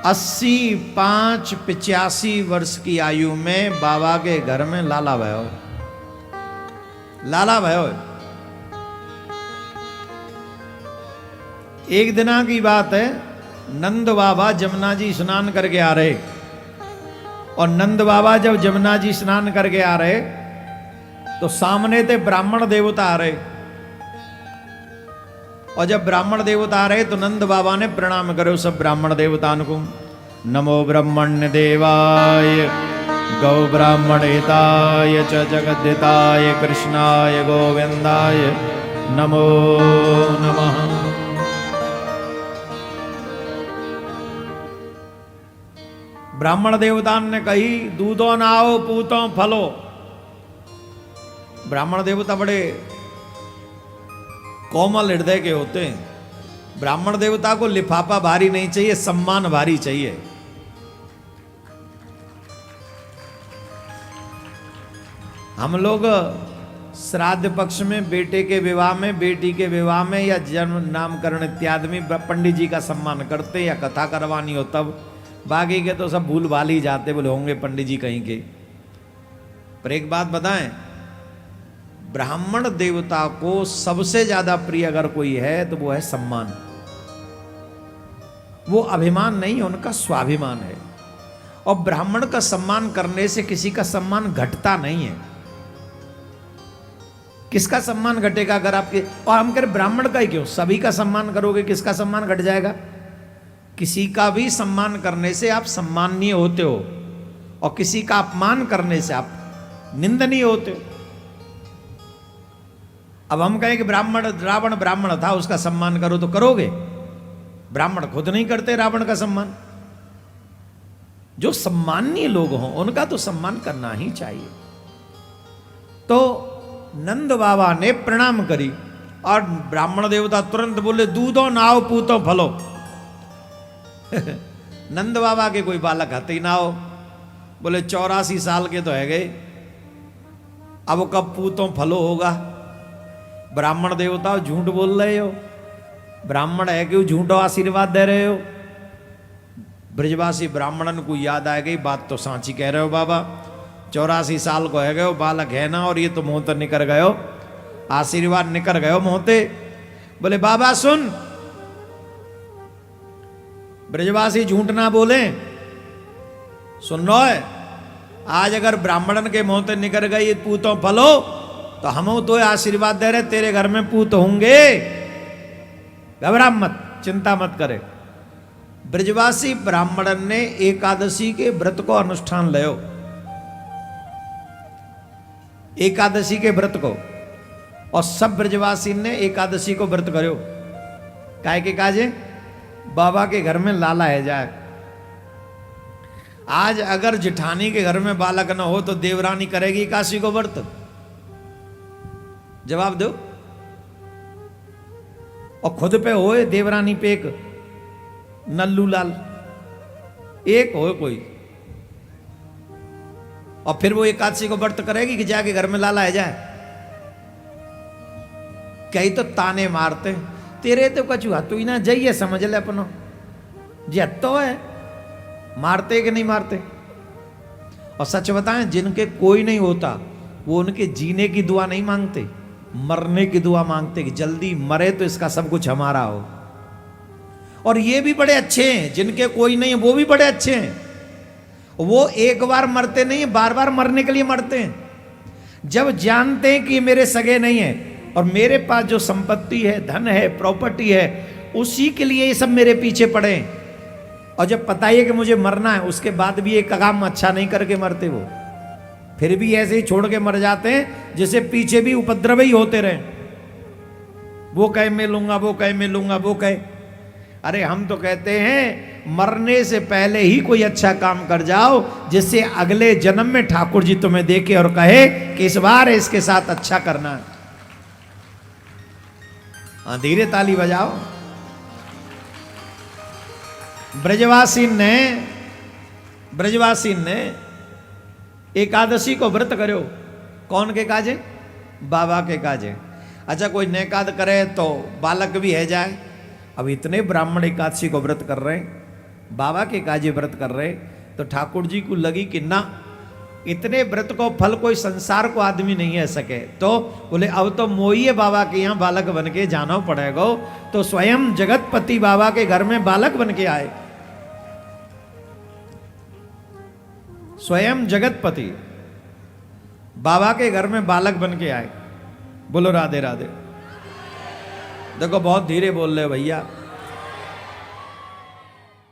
85 वर्ष की आयु में बाबा के घर में लाला भयो। लाला भयो। एक दिना की बात है, नंद बाबा जमुना जी स्नान करके आ रहे, और नंद बाबा जब जमुना जी स्नान करके आ रहे तो सामने थे ब्राह्मण देवता आ रहे, और जब ब्राह्मण देवता आ रहे तो नंद बाबा ने प्रणाम करो सब ब्राह्मण देवताओं को। नमो ब्रह्मण्य देवाय गौ ब्राह्मणेताय च जगद्दिताय कृष्णाय गोविंदाय नमो नमः। ब्राह्मण देवता ने कही दूधो नाओ पूतो फलो। ब्राह्मण देवता बड़े कोमल हृदय के होते हैं। ब्राह्मण देवता को लिफाफा भारी नहीं चाहिए, सम्मान भारी चाहिए। हम लोग श्राद्ध पक्ष में, बेटे के विवाह में, बेटी के विवाह में या जन्म नामकरण इत्यादि में पंडित जी का सम्मान करते, या कथा करवानी हो तब। बाकी के तो सब भूल भाल ही जाते, बोले होंगे पंडित जी कहीं के। पर एक बात बताएं, ब्राह्मण देवता को सबसे ज्यादा प्रिय अगर कोई है तो वो है सम्मान। वो अभिमान नहीं, उनका स्वाभिमान है। और ब्राह्मण का सम्मान करने से किसी का सम्मान घटता नहीं है। किसका सम्मान घटेगा अगर आपके, और हम कह रहे ब्राह्मण का ही क्यों, सभी का सम्मान करोगे किसका सम्मान घट जाएगा? किसी का भी सम्मान करने से आप सम्माननीय होते हो, और किसी का अपमान करने से आप निंदनीय होते हो। अब हम कहें कि रावण ब्राह्मण था, उसका सम्मान करो, तो करोगे? ब्राह्मण खुद नहीं करते रावण का सम्मान। जो सम्माननीय लोग हों उनका तो सम्मान करना ही चाहिए। तो नंद बाबा ने प्रणाम करी, और ब्राह्मण देवता तुरंत बोले दूधो नाओ पूतो फलो। नंद बाबा के कोई बालक हाथे ही ना हो। बोले 84 साल के तो है गए, अब कब पूतो फलो होगा? ब्राह्मण देवता झूठ बोल रहे हो। ब्राह्मण है क्यों झूठो आशीर्वाद दे रहे हो? ब्रजवासी ब्राह्मणन को याद आ गई, बात तो सांची कह रहे हो बाबा। 84 साल को है गयो, बालक है ना, और ये तो मुंह तो निकल गयो, आशीर्वाद निकल गयो मुंहते। बोले बाबा सुन, ब्रजवासी झूठ ना बोले, सुन लो है, आज अगर ब्राह्मणन के मुंह से निकल गई पूतो फलो तो हम तो आशीर्वाद दे रहे तेरे घर में पूत होंगे। घबरा मत, चिंता मत करे। ब्रजवासी ब्राह्मणन ने एकादशी के व्रत को अनुष्ठान लियो, एकादशी के व्रत को, और सब ब्रजवासी ने एकादशी को व्रत करो। काहे के काजे? बाबा के घर में लाला है जाए। आज अगर जिठानी के घर में बालक न हो तो देवरानी करेगी एकादशी को व्रत? जवाब दो। और खुद पे होए देवरानी पे एक नल्लू लाल, एक हो कोई, और फिर वो एकादशी को व्रत करेगी कि जाके घर में लाला है जाए? कई तो ताने मारते, तेरे तो कछु हाथों ही ना जाइए, समझ ले अपनो तो है। मारते कि नहीं मारते? और सच बताएं, जिनके कोई नहीं होता वो उनके जीने की दुआ नहीं मांगते, मरने की दुआ मांगते कि जल्दी मरे तो इसका सब कुछ हमारा हो। और ये भी बड़े अच्छे हैं, जिनके कोई नहीं है वो भी बड़े अच्छे हैं। वो एक बार मरते नहीं है, बार बार मरने के लिए मरते हैं। जब जानते हैं कि ये मेरे सगे नहीं है और मेरे पास जो संपत्ति है, धन है, प्रॉपर्टी है, उसी के लिए ये सब मेरे पीछे पड़े हैं, और जब पता ही है कि मुझे मरना है, उसके बाद भी एक काम अच्छा नहीं करके मरते वो, फिर भी ऐसे ही छोड़ के मर जाते हैं, जिसे पीछे भी उपद्रव ही होते रहे। वो कहे मैं लूंगा, वो कहे मैं लूंगा, वो कहे। अरे हम तो कहते हैं मरने से पहले ही कोई अच्छा काम कर जाओ, जिससे अगले जन्म में ठाकुर जी तुम्हें देखे और कहे कि इस बार इसके साथ अच्छा करना है। हाँ, धीरे ताली बजाओ। ब्रजवासी ने एकादशी को व्रत करो। कौन के काजे? बाबा के काजे। अच्छा, कोई नेकाद करे तो बालक भी है जाए। अब इतने ब्राह्मण एकादशी को व्रत कर रहे हैं, बाबा के काजे व्रत कर रहे। तो ठाकुर जी को लगी कि ना, इतने व्रत को फल कोई संसार को आदमी नहीं है सके। तो बोले अब तो मोइये बाबा के यहाँ बालक बन के जाना पड़ेगा। तो स्वयं जगतपति बाबा के घर में बालक बन के आए। स्वयं जगतपति बाबा के घर में बालक बन के आए। बोलो राधे राधे। देखो बहुत धीरे बोल रहे भैया।